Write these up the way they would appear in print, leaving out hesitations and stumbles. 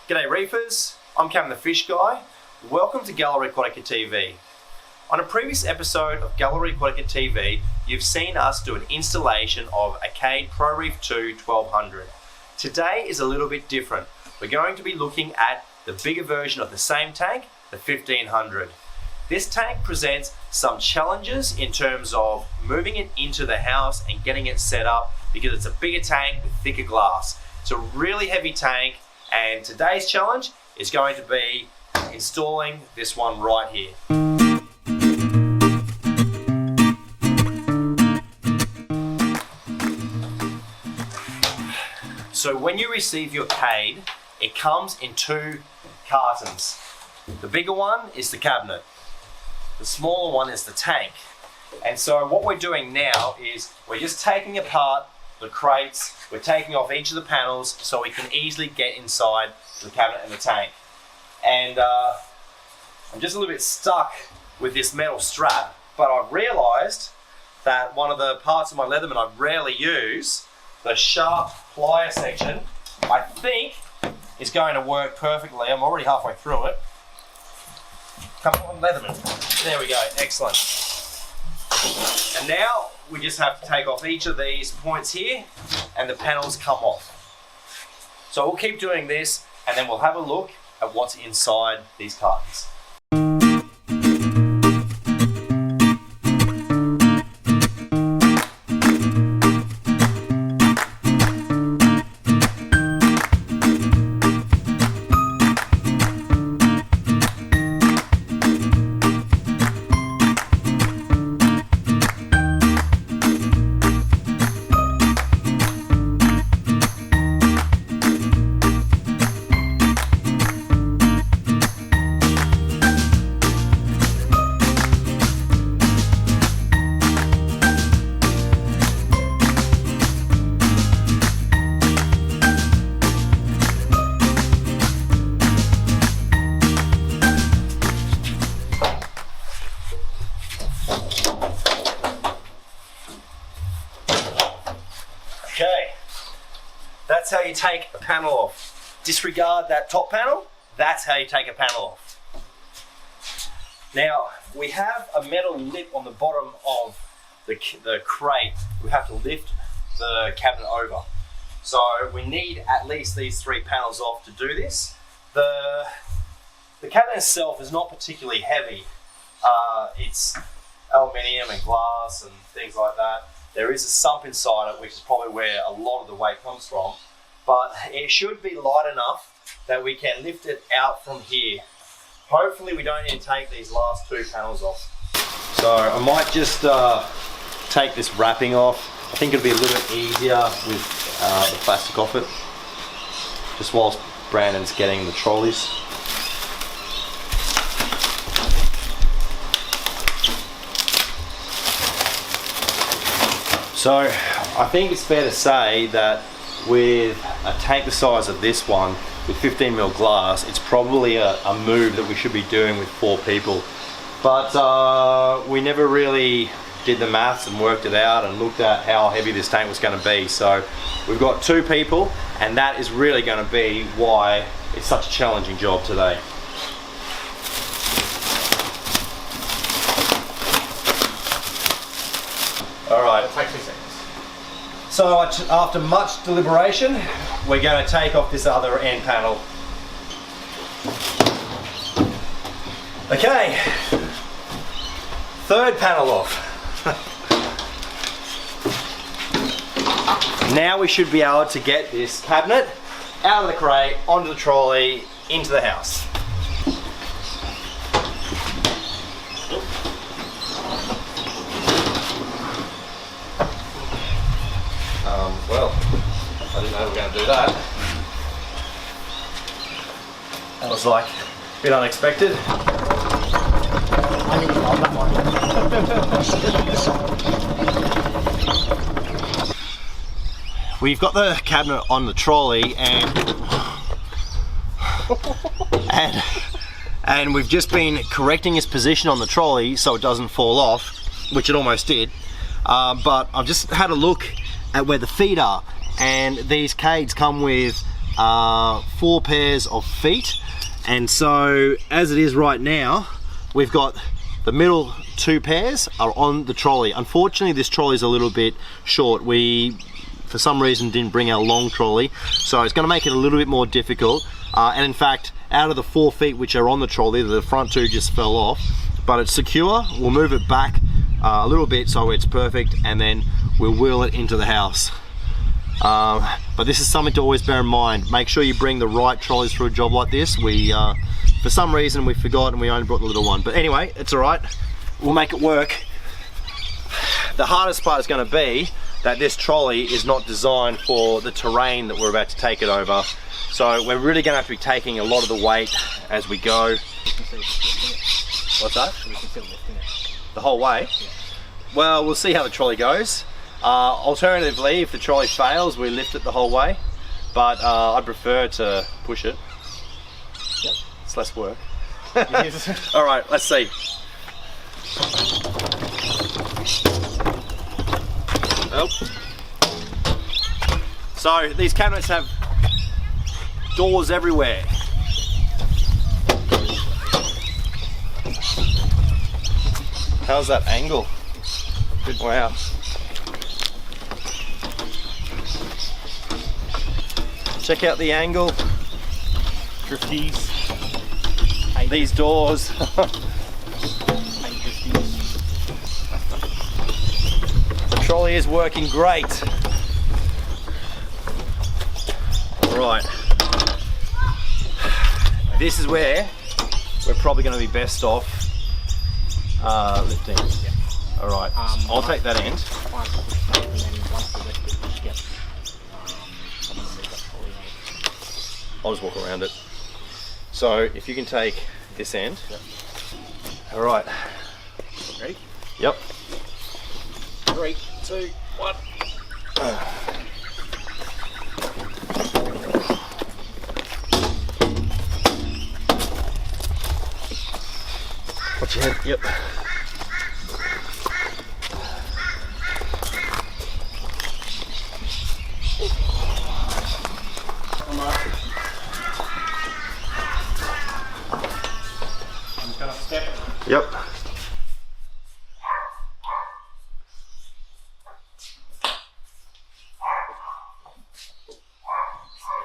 G'day Reefers, I'm Cam the Fish Guy. Welcome to Gallery Aquatica TV. On a previous episode of Gallery Aquatica TV, you've seen us do an installation of a Cade Pro Reef 2 1200. Today is a little bit different. We're going to be looking at the bigger version of the same tank, the 1500. This tank presents some challenges in terms of moving it into the house and getting it set up because it's a bigger tank with thicker glass. It's a really heavy tank, and today's challenge is going to be installing this one right here. So when you receive your Cade, it comes in two cartons. The bigger one is the cabinet. The smaller one is the tank. And so what we're doing now is we're just taking apart the crates, we're taking off each of the panels so we can easily get inside the cabinet and the tank. And I'm just a little bit stuck with this metal strap, but I've realized that one of the parts of my Leatherman I rarely use, the sharp plier section, I think is going to work perfectly. I'm already halfway through it. Come on, Leatherman. There we go, excellent. And now we just have to take off each of these points here and the panels come off. So we'll keep doing this and then we'll have a look at what's inside these cartons. Okay, that's how you take a panel off. Disregard that top panel, that's how you take a panel off. Now, we have a metal lip on the bottom of the crate. We have to lift the cabinet over. So we need at least these three panels off to do this. The cabinet itself is not particularly heavy. It's aluminium and glass and things like that. There is a sump inside it, which is probably where a lot of the weight comes from, but it should be light enough that we can lift it out from here. Hopefully we don't need to take these last two panels off. So I might just take this wrapping off. I think it'll be a little bit easier with the plastic off it, just whilst Brandon's getting the trolleys. So I think it's fair to say that with a tank the size of this one, with 15mm glass, it's probably a move that we should be doing with 4 people. But we never really did the maths and worked it out and looked at how heavy this tank was going to be. So we've got 2 people, and that is really going to be why it's such a challenging job today. All right. It'll take 2 seconds. So after much deliberation, we're going to take off this other end panel. Okay, 3rd panel off. Now we should be able to get this cabinet out of the crate, onto the trolley, into the house. Well, I didn't know we were going to do that. That was like a bit unexpected. I need to love that one. We've got the cabinet on the trolley and we've just been correcting its position on the trolley so it doesn't fall off, which it almost did. But I've just had a look at where the feet are, and these Cades come with 4 pairs of feet, and so as it is right now, we've got the middle 2 pairs are on the trolley. Unfortunately, this trolley is a little bit short. We, for some reason, didn't bring our long trolley, so it's going to make it a little bit more difficult. And in fact, out of the 4 feet which are on the trolley, the front 2 just fell off, but it's secure. We'll move it back a little bit so it's perfect, and then we'll wheel it into the house. But this is something to always bear in mind. Make sure you bring the right trolleys for a job like this. We, for some reason, we forgot and we only brought the little one. But anyway, it's all right. We'll make it work. The hardest part is going to be that this trolley is not designed for the terrain that we're about to take it over. So we're really going to have to be taking a lot of the weight as we go. What's that? The whole way? Yeah. Well, we'll see how the trolley goes. Alternatively, if the trolley fails, we lift it the whole way, but I prefer to push it. Yep. It's less work. All right, let's see. Oh. So these cabinets have doors everywhere. How's that angle? Good. Wow. Check out the angle. Drifties. These doors. The trolley is working great. Right. This is where we're probably going to be best off lifting. Yeah. All right. I'll take that end. I'll just walk around it. So if you can take this end. Yep. All right. Ready? Yep. 3, 2, 1. Watch your head. Yep. Yep.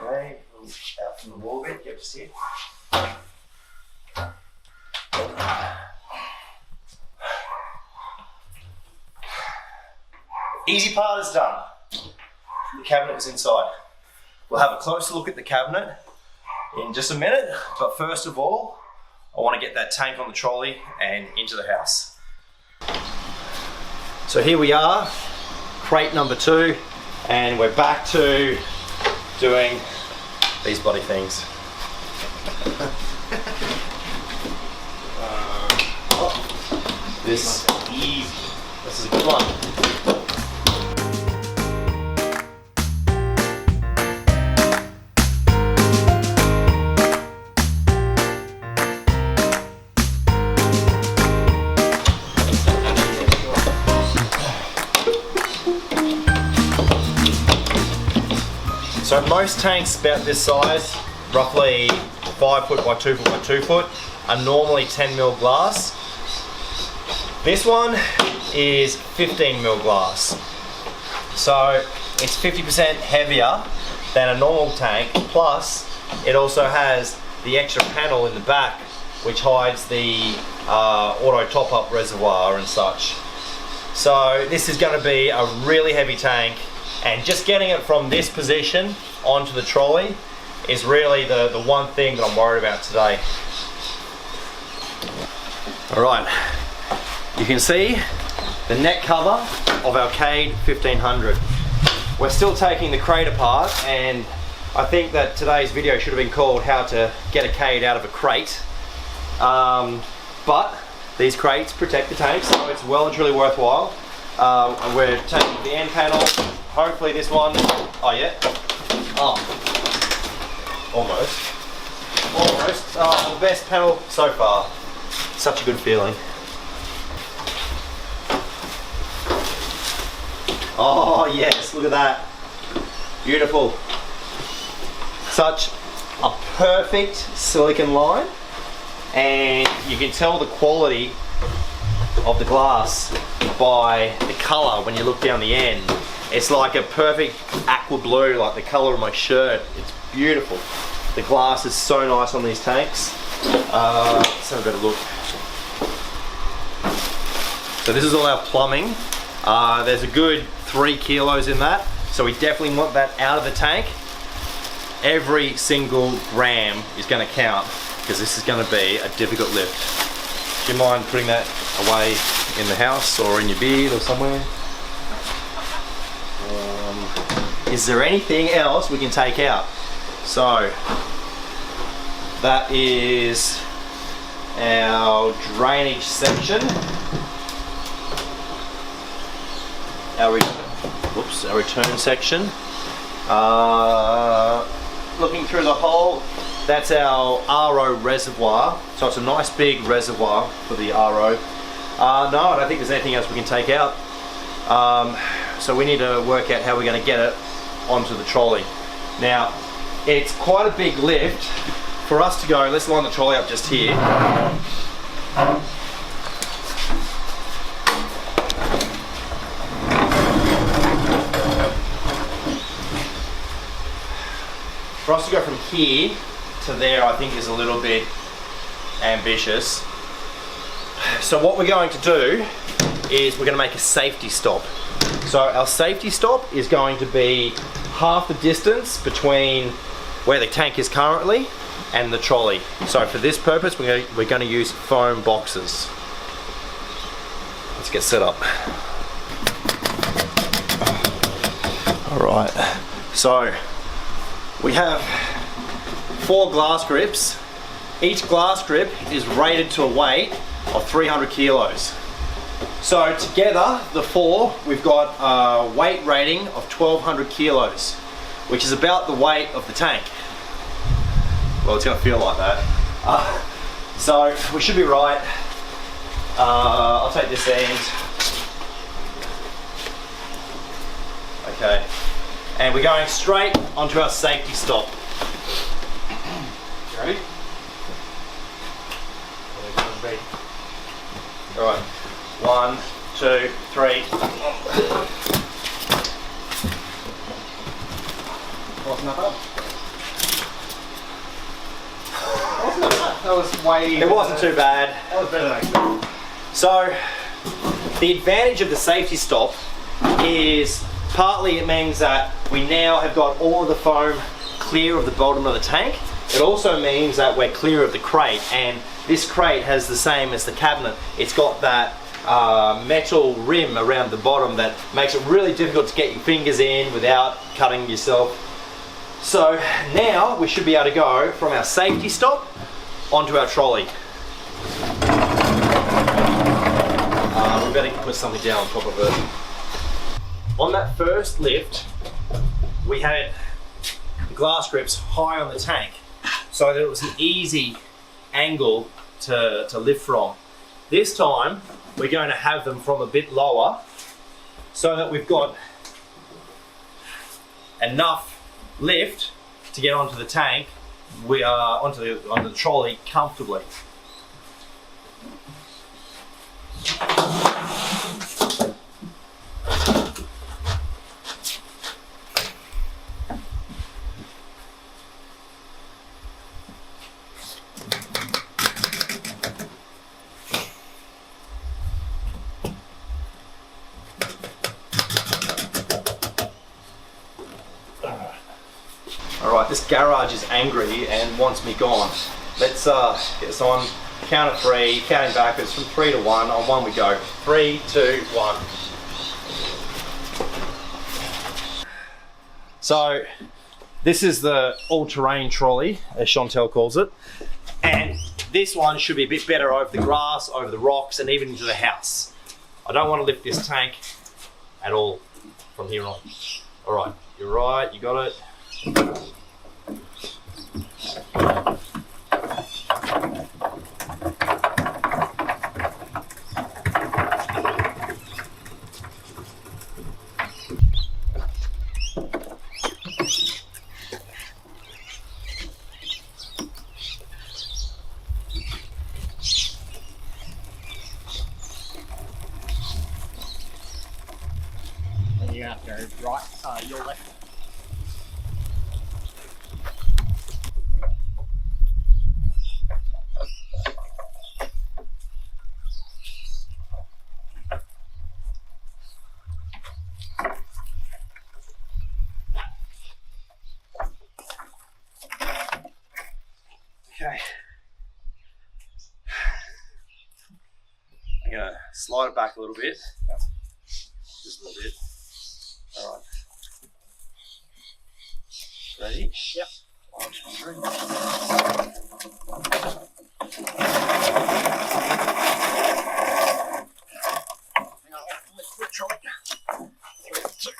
Okay, out from the wall bit, get to sit. Easy part is done. The cabinet is inside. We'll have a closer look at the cabinet in just a minute, but first of all, I want to get that tank on the trolley and into the house. So here we are, crate number 2, and we're back to doing these bloody things. This is a good one. So most tanks about this size, roughly 5 foot by 2 foot by 2 foot, are normally 10mm glass. This one is 15mm glass. So it's 50% heavier than a normal tank, plus it also has the extra panel in the back which hides the auto top-up reservoir and such. So this is going to be a really heavy tank, and just getting it from this position onto the trolley is really the one thing that I'm worried about today. Alright, you can see the neck cover of our Cade 1500. We're still taking the crate apart, and I think that today's video should have been called How to Get a Cade Out of a Crate. But these crates protect the tank, so it's well and truly worthwhile. And we're taking the end panel, hopefully this one, oh yeah, oh, almost, the best panel so far. Such a good feeling. Oh yes, look at that, beautiful. such a perfect silicon line, and you can tell the quality of the glass by the color when you look down the end. It's like a perfect aqua blue, like the color of my shirt. It's beautiful. The glass is so nice on these tanks. Let's have a better look. So this is all our plumbing. There's a good 3 kilos in that, so we definitely want that out of the tank. Every single gram is going to count, because this is going to be a difficult lift. Do you mind putting that away in the house or in your beard or somewhere? Is there anything else we can take out? So that is our drainage section. Our return section. Looking through the hole, that's our RO reservoir. So it's a nice big reservoir for the RO. No, I don't think there's anything else we can take out. So we need to work out how we're going to get it onto the trolley. Now, it's quite a big lift for us to go. Let's line the trolley up just here. For us to go from here to there, I think is a little bit ambitious. So what we're going to do is we're going to make a safety stop. So our safety stop is going to be half the distance between where the tank is currently and the trolley. So for this purpose, we're going to use foam boxes. Let's get set up. All right. So we have 4 glass grips. Each glass grip is rated to a weight of 300 kilos. So together, the 4, we've got a weight rating of 1200 kilos, which is about the weight of the tank. Well, it's going to feel like that. So we should be right. I'll take this end. Okay. And we're going straight onto our safety stop. Ready? All right. 1, 2, 3. Wasn't that bad? That was way... It wasn't too bad. That was better than I expected. So, the advantage of the safety stop is partly it means that we now have got all of the foam clear of the bottom of the tank. It also means that we're clear of the crate, and this crate has the same as the cabinet. It's got that metal rim around the bottom that makes it really difficult to get your fingers in without cutting yourself. So now we should be able to go from our safety stop onto our trolley. We better put something down on top of it. On that first lift, we had the glass grips high on the tank, so that it was an easy angle to lift from. This time, we're going to have them from a bit lower, so that we've got enough lift to get onto the tank, onto the trolley comfortably. Alright, this garage is angry and wants me gone. Let's get this on. Count of 3, counting backwards from 3 to 1. On 1 we go. 3, 2, 1. So, this is the all-terrain trolley, as Chantel calls it. And this one should be a bit better over the grass, over the rocks, and even into the house. I don't want to lift this tank at all from here on. Alright, you're right, you got it. go right, your left. Okay. I'm gonna slide it back a little bit. Just a little bit. All right. Ready? Yep. 1, 2, 3. Hang on, let's put trolley. 3, 2.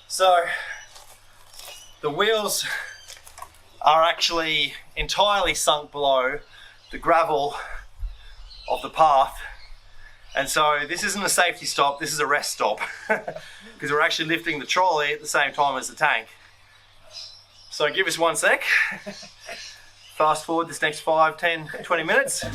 So the wheels are actually entirely sunk below the gravel of the path, and so this isn't a safety stop, this is a rest stop because we're actually lifting the trolley at the same time as the tank. So give us 1 sec. Fast forward this next 5, 10, 20 minutes.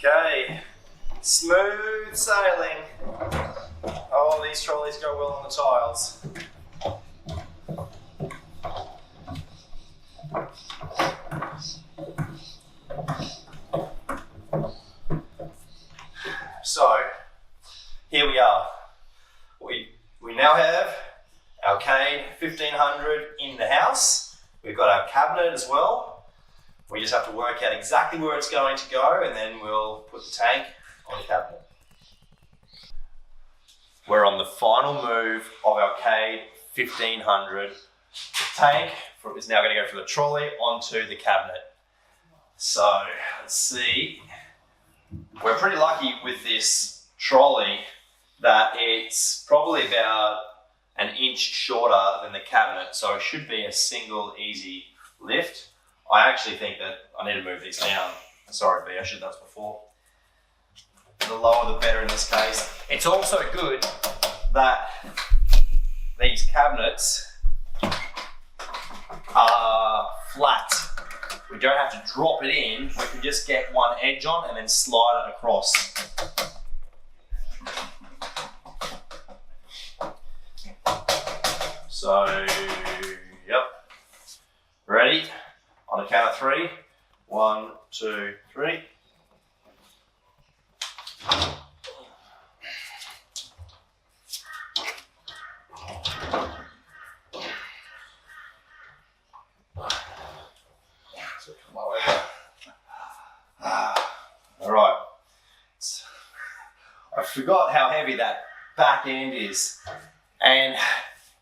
Okay, smooth sailing. Oh, these trolleys go well on the tiles. So, here we are. We now have our Cade 1500 in the house. We've got our cabinet as well. We just have to work out exactly where it's going to go, and then we'll put the tank on the cabinet. We're on the final move of our Cade 1500. The tank is now going to go from the trolley onto the cabinet. So let's see. We're pretty lucky with this trolley that it's probably about an inch shorter than the cabinet, so it should be a single easy lift. I actually think that I need to move these down. Sorry, B, I should have done this before. The lower the better in this case. It's also good that these cabinets are flat. We don't have to drop it in, we can just get one edge on and then slide it across. So, yep. Ready? On the count of 3. 1, 2, 3. All right. I forgot how heavy that back end is, and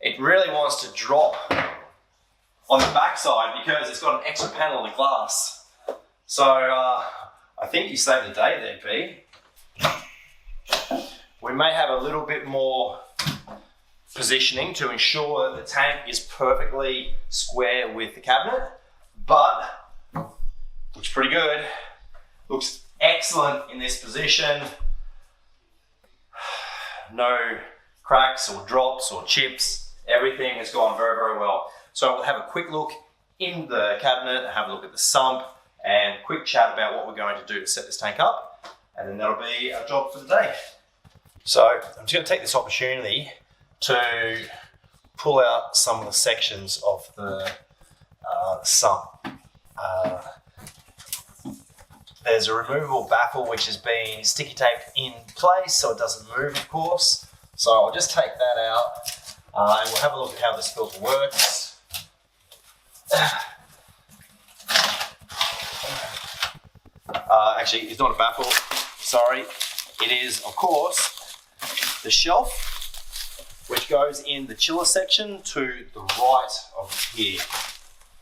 it really wants to drop on the backside because it's got an extra panel of glass. So I think you saved the day there, B. We may have a little bit more positioning to ensure that the tank is perfectly square with the cabinet, but looks pretty good. Looks excellent in this position. No cracks or drops or chips. Everything has gone very, very well. So we'll have a quick look in the cabinet, have a look at the sump, and a quick chat about what we're going to do to set this tank up, and then that'll be our job for the day. So I'm just going to take this opportunity to pull out some of the sections of the sump. There's a removable baffle which has been sticky taped in place so it doesn't move, of course. So I'll just take that out and we'll have a look at how this filter works. Actually, it's not a baffle, sorry. It is, of course, the shelf, which goes in the chiller section to the right of here.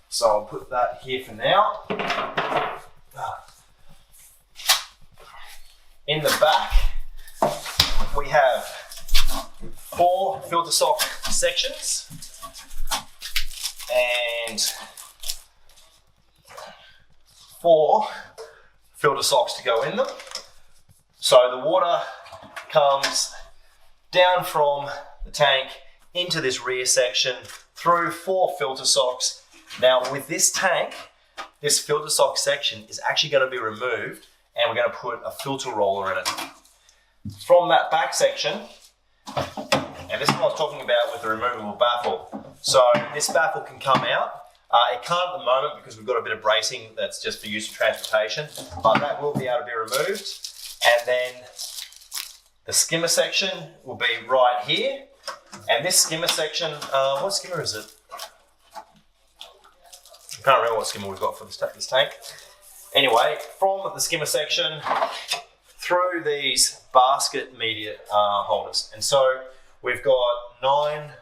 So I'll put that here for now. In the back, we have 4 filter sock sections and 4 filter socks to go in them. So the water comes down from the tank into this rear section through 4 filter socks. Now with this tank, this filter sock section is actually going to be removed and we're going to put a filter roller in it. From that back section, and this is what I was talking about with the removable baffle. So this baffle can come out. It can't at the moment because we've got a bit of bracing that's just for use of transportation, but that will be able to be removed. And then the skimmer section will be right here. And this skimmer section, what skimmer is it? I can't remember what skimmer we've got for this tank. Anyway, from the skimmer section through these basket media holders. And so we've got 9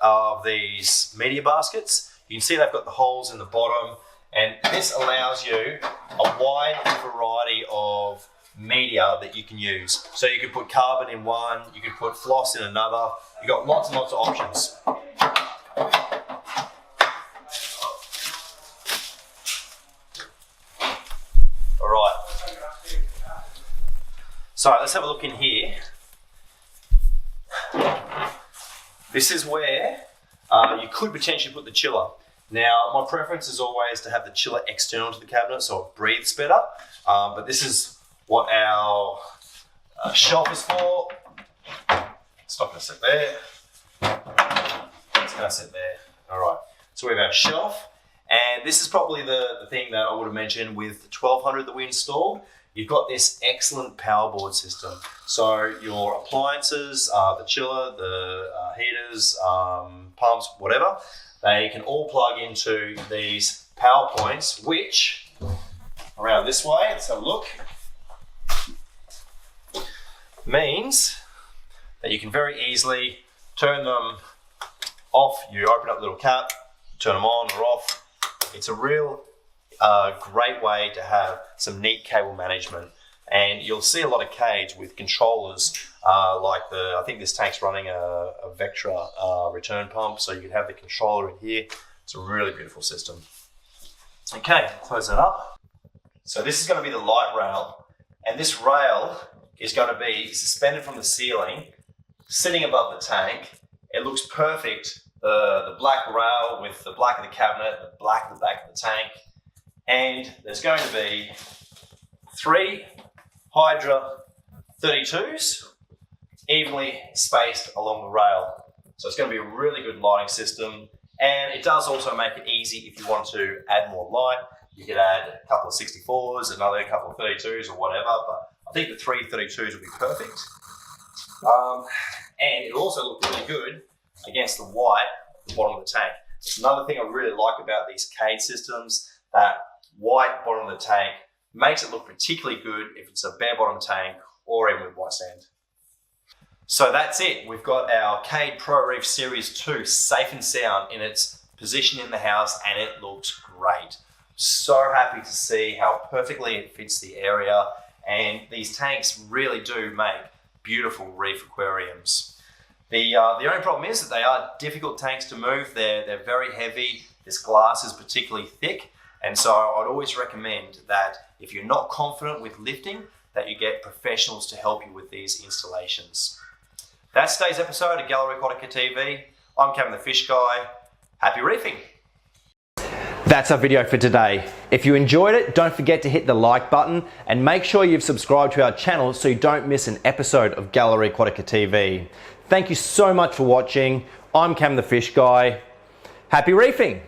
of these media baskets. You can see they've got the holes in the bottom, and this allows you a wide variety of media that you can use. So you could put carbon in one, you could put floss in another. You've got lots and lots of options. All right. So let's have a look in here. This is where you could potentially put the chiller. Now, my preference is always to have the chiller external to the cabinet so it breathes better, but this is what our shelf is for. It's not going to sit there. It's going to sit there. All right. So we have our shelf, and this is probably the thing that I would have mentioned with the 1200 that we installed. You've got this excellent power board system. So your appliances, the chiller, the heaters, pumps, whatever, they can all plug into these power points, which, around this way, let's have a look, means that you can very easily turn them off. You open up the little cap, turn them on or off. It's a real great way to have some neat cable management. And you'll see a lot of Cades with controllers like I think this tank's running a Vectra return pump, so you can have the controller in here. It's a really beautiful system. Okay, close that up. So this is going to be the light rail, and this rail is going to be suspended from the ceiling, sitting above the tank. It looks perfect. The black rail with the black of the cabinet, the black of the back of the tank, and there's going to be 3 Hydra 32s evenly spaced along the rail. So it's going to be a really good lighting system, and it does also make it easy if you want to add more light. You could add a couple of 64s, another couple of 32s or whatever, but I think the 3 32s will be perfect. And it'll also look really good against the white at the bottom of the tank. It's another thing I really like about these Cade systems, that white bottom of the tank makes it look particularly good if it's a bare bottom tank or even with white sand. So that's it. We've got our Cade Pro Reef Series 2 safe and sound in its position in the house, and it looks great. So happy to see how perfectly it fits the area, and these tanks really do make beautiful reef aquariums. The only problem is that they are difficult tanks to move. They're very heavy. This glass is particularly thick, and so I'd always recommend that if you're not confident with lifting, that you get professionals to help you with these installations. That's today's episode of Gallery Aquatica TV. I'm Kevin the Fish Guy. Happy reefing! That's our video for today. If you enjoyed it, don't forget to hit the like button and make sure you've subscribed to our channel so you don't miss an episode of Gallery Aquatica TV. Thank you so much for watching. I'm Cam the Fish Guy. Happy reefing!